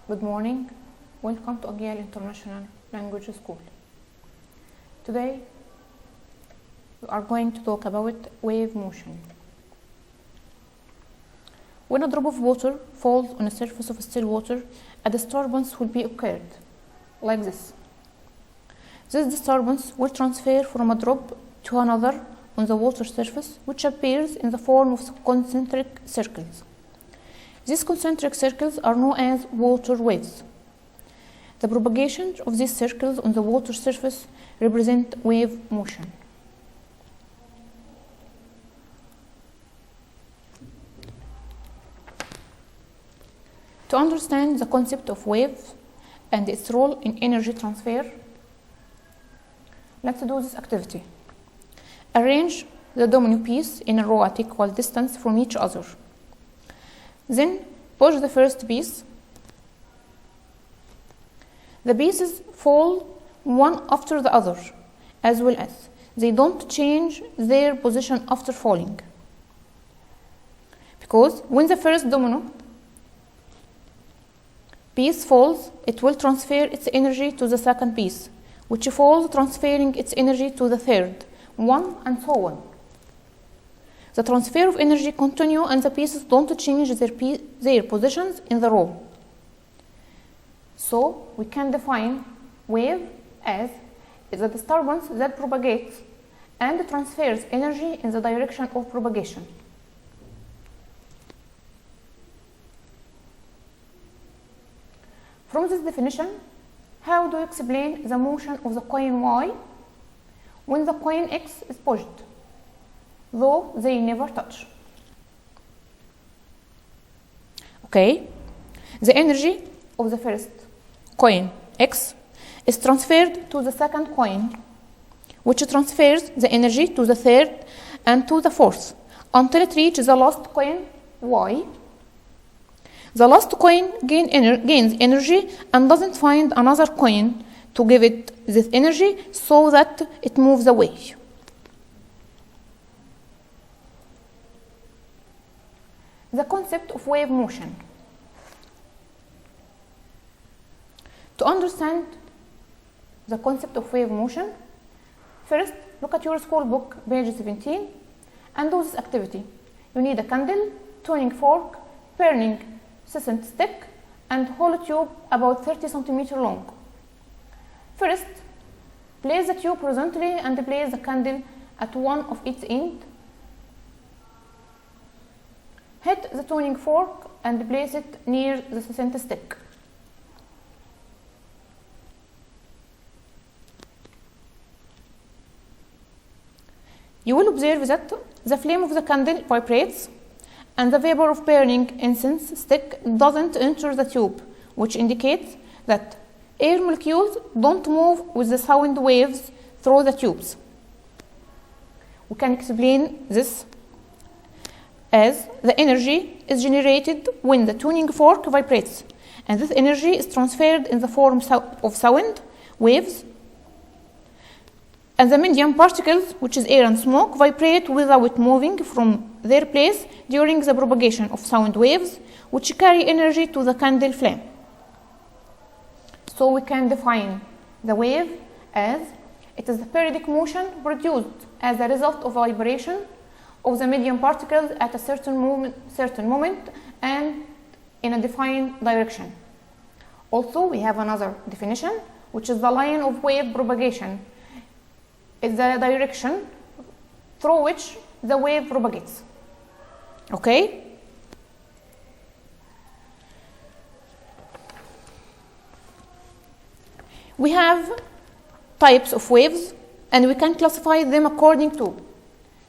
Good morning. Welcome to Agial International Language School. Today we are going to talk about wave motion. When a drop of water falls on the surface of still water, a disturbance will be occurred, like this. This disturbance will transfer from a drop to another on the water surface, which appears in the form of concentric circles. These concentric circles are known as water waves. The propagation of these circles on the water surface represent wave motion. To understand the concept of wave and its role in energy transfer, let's do this activity. Arrange the domino piece in a row at equal distance from each other. Then push the first piece. The pieces fall one after the other, as well as they don't change their position after falling. Because when the first domino piece falls, it will transfer its energy to the second piece, which falls, transferring its energy to the third one, and so on. The transfer of energy continue and the pieces don't change their positions in the row. So we can define wave as a disturbance that propagates and transfers energy in the direction of propagation. From this definition, how do you explain the motion of the coin Y when the coin X is pushed, though they never touch? Okay, the energy of the first coin X is transferred to the second coin, which transfers the energy to the third and to the fourth until it reaches the last coin Y. The last coin gains energy and doesn't find another coin to give it this energy so that it moves away. The concept of wave motion. To understand the concept of wave motion, first look at your school book, page 17, and do this activity. You need a candle, tuning fork, burning crescent stick, and hollow tube about 30 cm long. First, place the tube horizontally and place the candle at one of its ends. Hit the tuning fork and place it near the crescent stick. You will observe that the flame of the candle vibrates and the vapor of burning incense stick doesn't enter the tube, which indicates that air molecules don't move with the sound waves through the tubes. We can explain this as the energy is generated when the tuning fork vibrates, and this energy is transferred in the form of sound waves, and the medium particles, which is air and smoke, vibrate without moving from their place during the propagation of sound waves, which carry energy to the candle flame. So we can define the wave as it is the periodic motion produced as a result of vibration of the medium particles at a certain moment and in a defined direction. Also, we have another definition, which is the line of wave propagation. It's the direction through which the wave propagates. Okay? We have types of waves, and we can classify them according to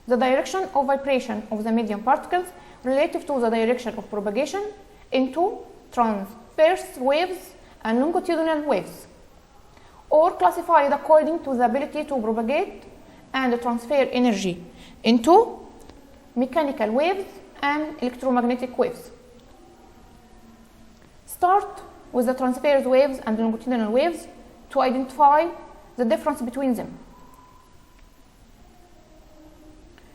the direction of vibration of the medium particles relative to the direction of propagation into transverse waves and longitudinal waves, or classified according to the ability to propagate and transfer energy into mechanical waves and electromagnetic waves. Start with the transverse waves and longitudinal waves to identify the difference between them.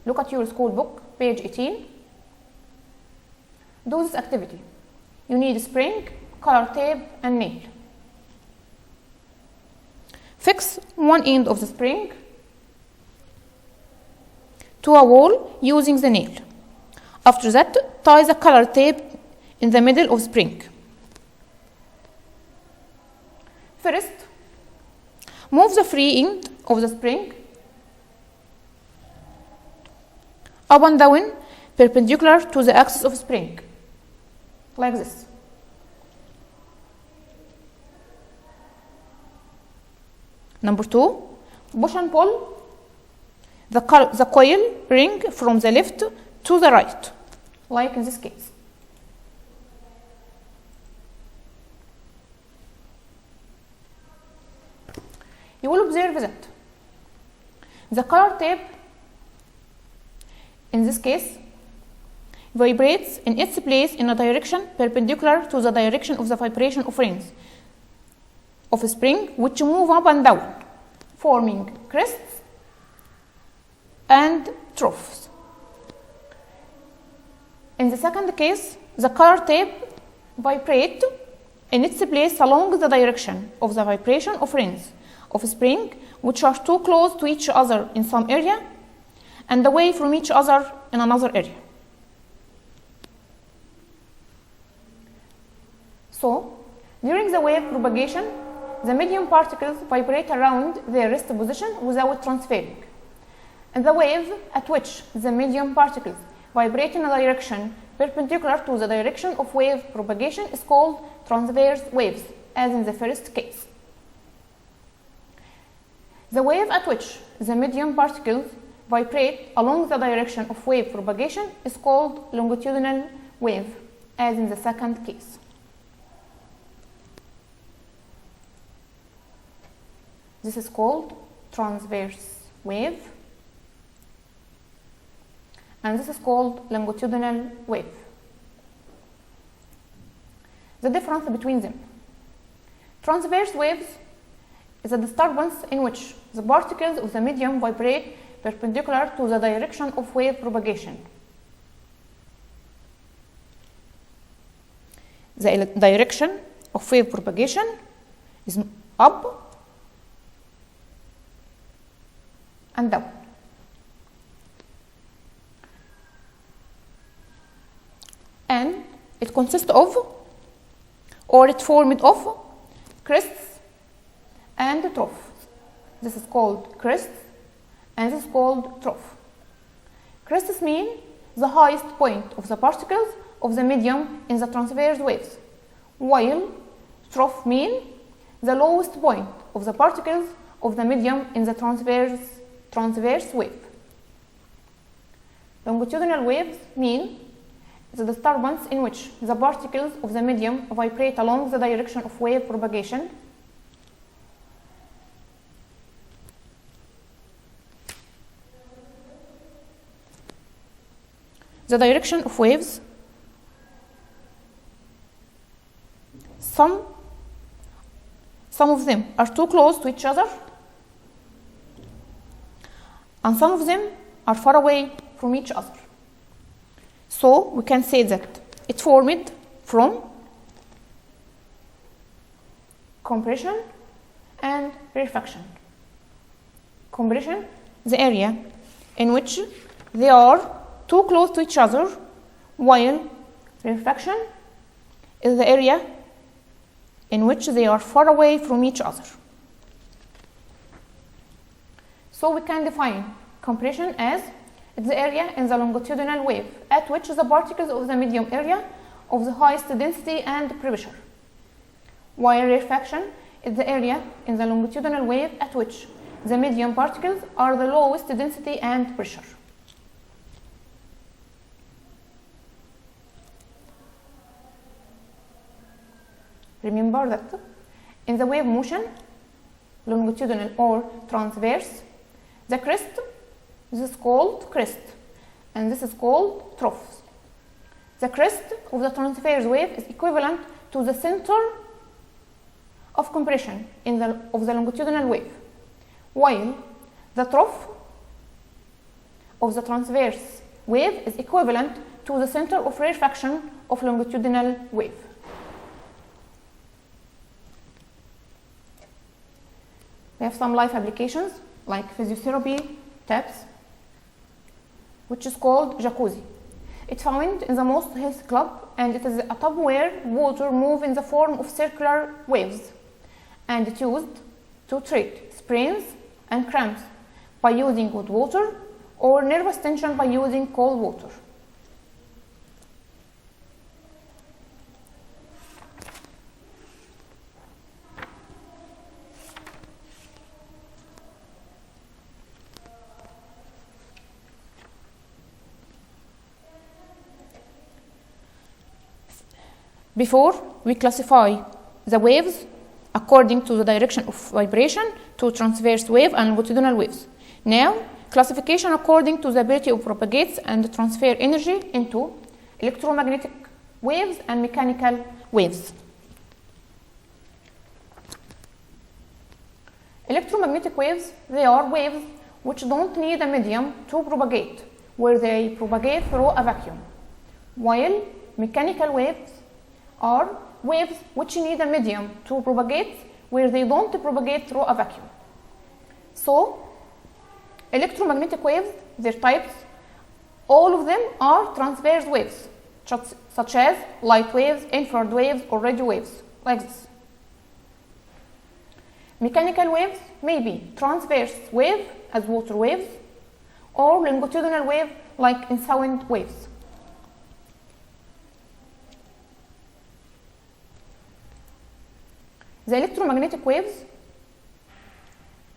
Look at your school book, page 18. Do this activity. You need a spring, color tape and nail. Fix one end of the spring to a wall using the nail. After that, tie the color tape in the middle of the spring. First, move the free end of the spring up and down perpendicular to the axis of the spring, like this. Number 2, push and pull the coil ring from the left to the right, like in this case. You will observe that the color tape in this case vibrates in its place in a direction perpendicular to the direction of the vibration of rings of a spring, which move up and down, forming crests and troughs. In the second case, the color tape vibrates in its place along the direction of the vibration of rings of a spring, which are too close to each other in some area and away from each other in another area. So, during the wave propagation, the medium particles vibrate around their rest position without transferring. And the wave at which the medium particles vibrate in a direction perpendicular to the direction of wave propagation is called transverse waves, as in the first case. The wave at which the medium particles vibrate along the direction of wave propagation is called longitudinal wave, as in the second case. This is called transverse wave, and this is called longitudinal wave. The difference between them. Transverse waves is a disturbance in which the particles of the medium vibrate perpendicular to the direction of wave propagation. The direction of wave propagation is up and down. And it consists of, or it formed of, crests and troughs. This is called crests and this is called trough. Crests mean the highest point of the particles of the medium in the transverse waves, while trough mean the lowest point of the particles of the medium in the transverse wave. Longitudinal waves mean the disturbance in which the particles of the medium vibrate along the direction of wave propagation. The direction of waves, some of them are too close to each other, and some of them are far away from each other. So we can say that it formed from compression and rarefaction. Compression, the area in which they are too close to each other, while rarefaction is the area in which they are far away from each other. So we can define compression as it's the area in the longitudinal wave at which the particles of the medium area of the highest density and pressure, while rarefaction is the area in the longitudinal wave at which the medium particles are the lowest density and pressure. Remember that in the wave motion, longitudinal or transverse, the crest, this is called crest, and this is called trough. The crest of the transverse wave is equivalent to the center of compression of the longitudinal wave, while the trough of the transverse wave is equivalent to the center of rarefaction of longitudinal wave. We have some life applications like physiotherapy taps, which is called jacuzzi. It's found in the most health club, and it is a tub where water moves in the form of circular waves, and it's used to treat sprains and cramps by using hot water or nervous tension by using cold water. Before, we classify the waves according to the direction of vibration to transverse wave and longitudinal waves. Now, classification according to the ability of propagate and transfer energy into electromagnetic waves and mechanical waves. Electromagnetic waves, they are waves which don't need a medium to propagate, where they propagate through a vacuum, while mechanical waves are waves which need a medium to propagate, where they don't propagate through a vacuum. So, electromagnetic waves, their types, all of them are transverse waves, such as light waves, infrared waves, or radio waves, like this. Mechanical waves may be transverse wave, as water waves, or longitudinal wave, like in sound waves. The electromagnetic waves,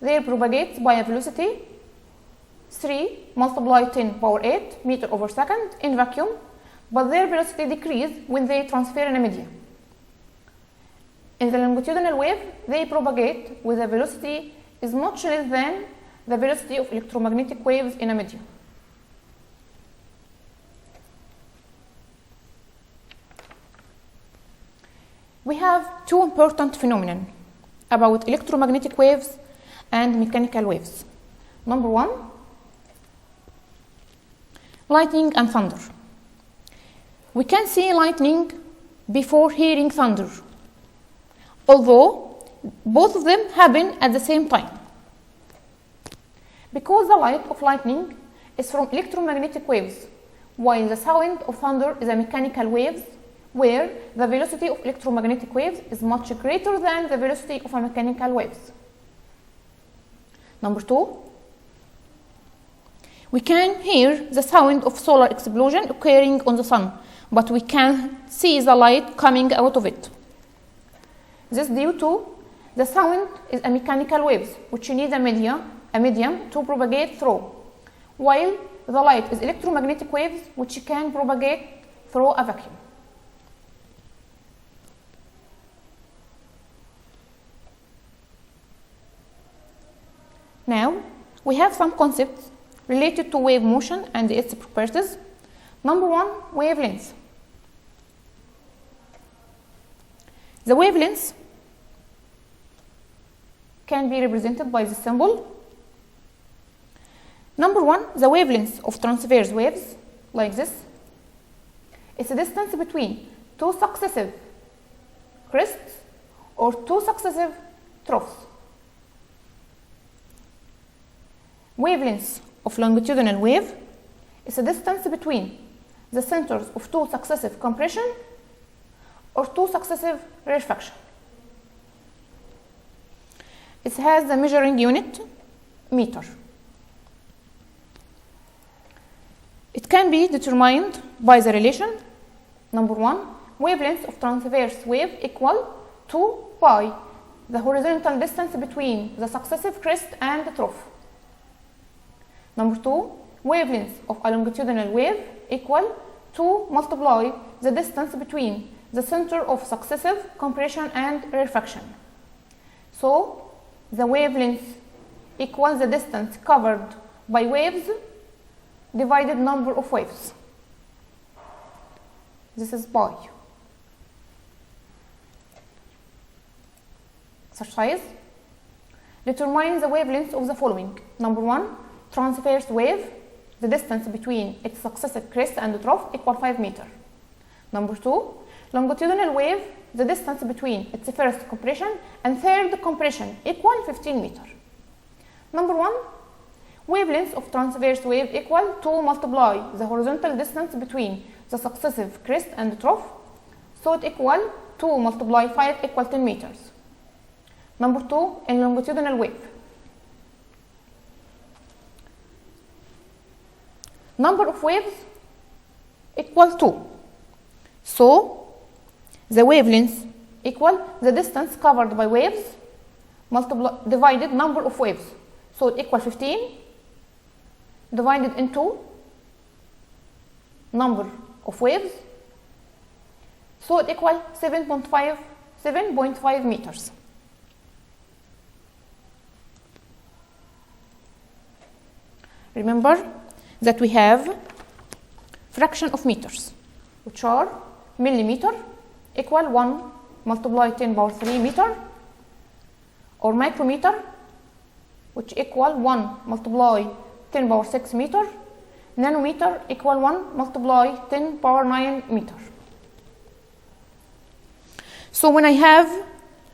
they propagate by a velocity 3 multiplied 10 power 8 meter over second in vacuum, but their velocity decreases when they transfer in a medium. In the longitudinal wave, they propagate with a velocity is much less than the velocity of electromagnetic waves in a medium. We have two important phenomena about electromagnetic waves and mechanical waves. Number one, lightning and thunder. We can see lightning before hearing thunder, although both of them happen at the same time. Because the light of lightning is from electromagnetic waves, while the sound of thunder is a mechanical wave, where the velocity of electromagnetic waves is much greater than the velocity of a mechanical waves. Number two, we can hear the sound of solar explosion occurring on the sun, but we can't see the light coming out of it. This is due to the sound is a mechanical wave, which needs a medium to propagate through, while the light is electromagnetic waves, which can propagate through a vacuum. Now, we have some concepts related to wave motion and its properties. Number one, wavelength. The wavelength can be represented by this symbol. Number one, the wavelength of transverse waves, like this. It's a distance between two successive crests or two successive troughs. Wavelength of longitudinal wave is a distance between the centers of two successive compression or two successive rarefaction. It has the measuring unit meter. It can be determined by the relation. Number one, wavelength of transverse wave equal to pi, the horizontal distance between the successive crest and the trough. Number two, wavelength of a longitudinal wave equal to multiply the distance between the center of successive compression and rarefaction. So, the wavelength equals the distance covered by waves divided number of waves. This is pi. Exercise. Determine the wavelength of the following. Number one, transverse wave, the distance between its successive crest and trough equal 5 meters. Number two, longitudinal wave, the distance between its first compression and third compression equal 15 meters. Number 1, wavelength of transverse wave equal to multiply the horizontal distance between the successive crest and trough, so it equal 2 multiply 5 equal 10 meters. Number 2, in longitudinal wave, number of waves equal 2, so the wavelength equal the distance covered by waves divided number of waves, so it equal 15 divided into number of waves, so it equal 7.5 meters. Remember that we have fraction of meters, which are millimeter equal 1 multiply 10 power 3 meter, or micrometer, which equal 1 multiply 10 power 6 meter, nanometer equal 1 multiply 10 power 9 meter. So when I have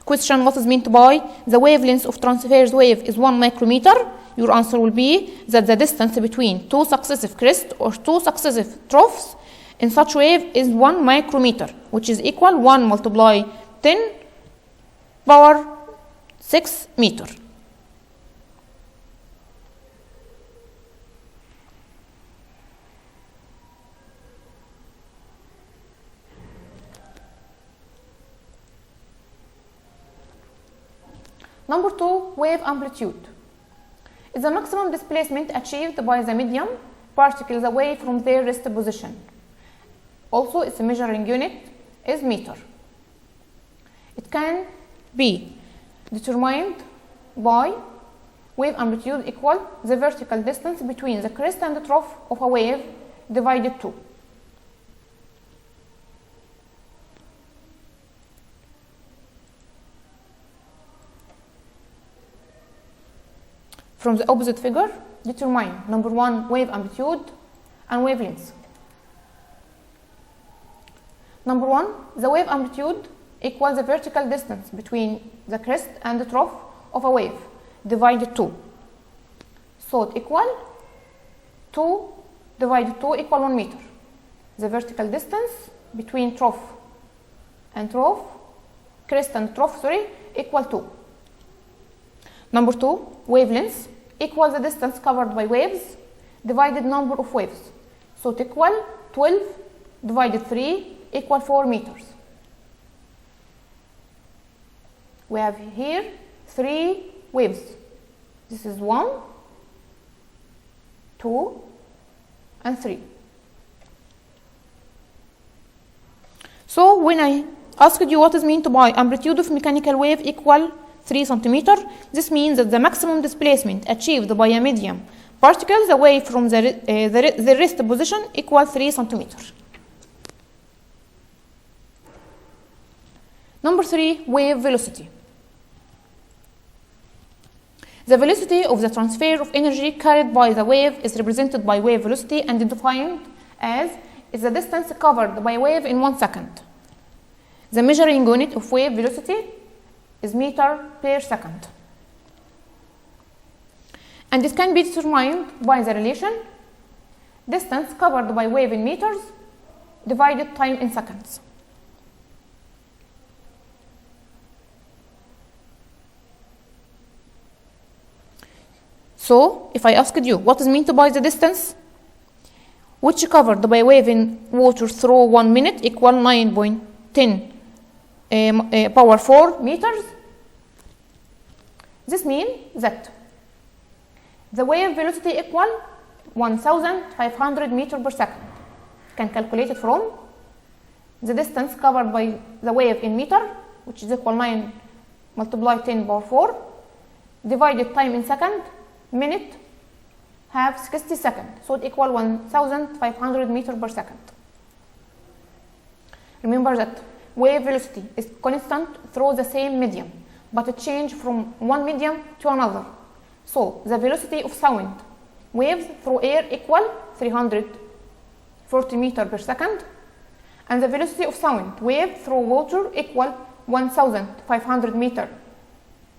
question what is meant by the wavelength of transverse wave is 1 micrometer, your answer will be that the distance between two successive crests or two successive troughs in such wave is 1 micrometer, which is equal 1 multiply 10 power 6 meter. Number 2, wave amplitude is the maximum displacement achieved by the medium particles away from their rest position. Also, its measuring unit is meter. It can be determined by wave amplitude equal the vertical distance between the crest and the trough of a wave divided 2. From the opposite figure, determine number 1, wave amplitude and wavelength. Number 1, the wave amplitude equals the vertical distance between the crest and the trough of a wave divided 2. So it equal 2 divided 2 equal 1 meter. The vertical distance between trough and trough, crest and trough, equal 2. Number 2, wavelength equals the distance covered by waves divided number of waves. So it equal 12 divided 3 equal 4 meters. We have here 3 waves. This is 1, 2, and 3. So when I asked you what is meant by amplitude of mechanical wave equal 3 centimeter, this means that the maximum displacement achieved by a medium particles away from the rest position equal 3 centimeter. Number 3, wave velocity. The velocity of the transfer of energy carried by the wave is represented by wave velocity and defined as is the distance covered by a wave in 1 second. The measuring unit of wave velocity is meter per second. And it can be determined by the relation distance covered by wave in meters divided time in seconds. So, if I asked you what is meant by the distance which covered by wave in water through 1 minute equal 9.10 power 4 meters, this means that the wave velocity equal 1,500 meters per second. You can calculate it from the distance covered by the wave in meter, which is equal 9 multiply 10 power 4, divided time in second, minute have 60 seconds, so it equal 1,500 meters per second. Remember that wave velocity is constant through the same medium, but it changes from one medium to another. So the velocity of sound waves through air equal 340 meters per second, and the velocity of sound wave through water equal 1,500 meters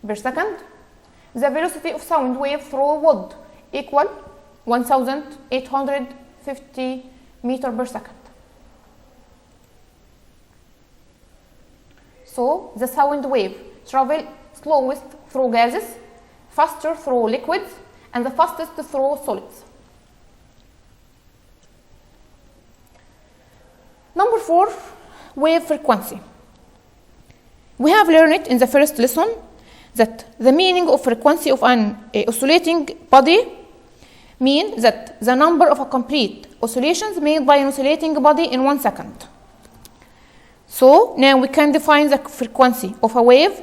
per second. the velocity of sound wave through wood equal 1850 meter per second. So the sound wave travels slowest through gases, faster through liquids, and the fastest through solids. Number 4, wave frequency. We have learned in the first lesson that the meaning of frequency of an oscillating body means that the number of complete oscillations made by an oscillating body in 1 second. So now we can define the frequency of a wave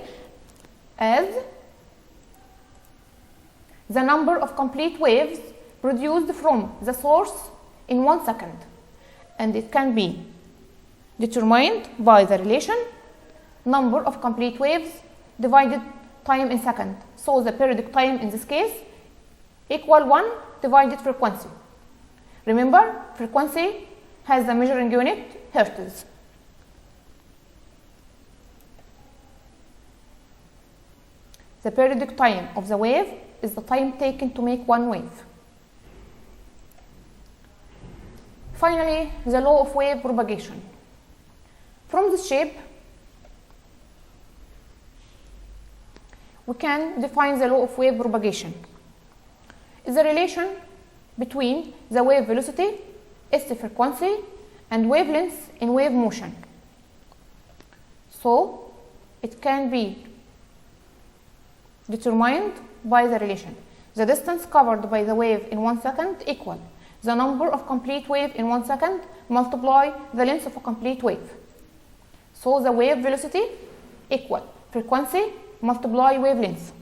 as the number of complete waves produced from the source in 1 second, and it can be determined by the relation number of complete waves divided time in second. So the periodic time in this case equal 1 divided frequency. Remember, frequency has the measuring unit hertz. The periodic time of the wave is the time taken to make one wave. Finally, the law of wave propagation. From this shape, we can define the law of wave propagation. It's the relation between the wave velocity, its frequency, and wavelength in wave motion. So, it can be determined by the relation. The distance covered by the wave in 1 second equal the number of complete wave in 1 second multiply the length of a complete wave. So the wave velocity equal frequency multiply wavelength.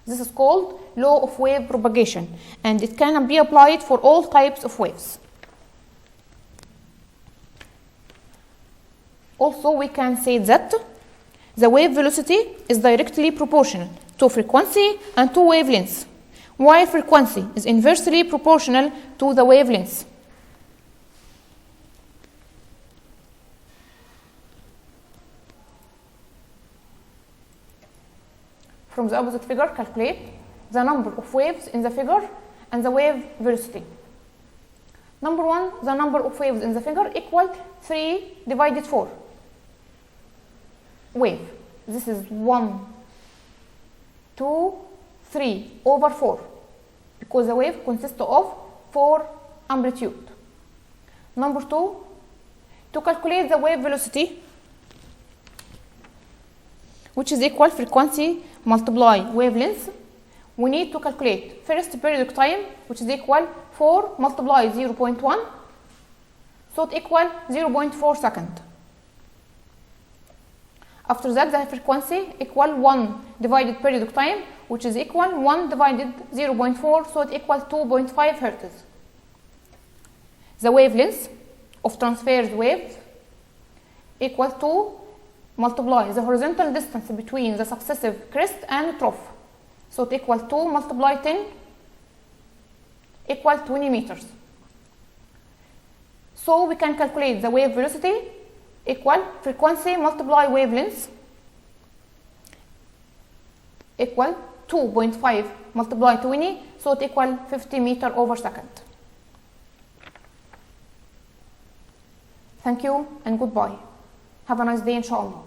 This is called law of wave propagation, and it can be applied for all types of waves. Also, we can say that the wave velocity is directly proportional to frequency and to wavelength, while frequency is inversely proportional to the wavelength. From the opposite figure, calculate the number of waves in the figure and the wave velocity. Number 1, the number of waves in the figure equal 3 divided 4. Wave. This is 1, 2, 3 over 4, because the wave consists of 4 amplitude. Number 2, to calculate the wave velocity, which is equal frequency multiply wavelength, we need to calculate first periodic time, which is equal 4 multiply 0.1, so it equal 0.4 second. After that, the frequency equal 1 divided periodic time, which is equal 1 divided 0.4, so it equal 2.5 hertz. The wavelength of transverse wave equal to multiply the horizontal distance between the successive crest and trough. So it equal 2 multiply 10 equal 20 meters. So we can calculate the wave velocity equal frequency multiply wavelength equal 2.5 multiply 20, so it equal 50 meter over second. Thank you and goodbye. Have a nice day, inshallah.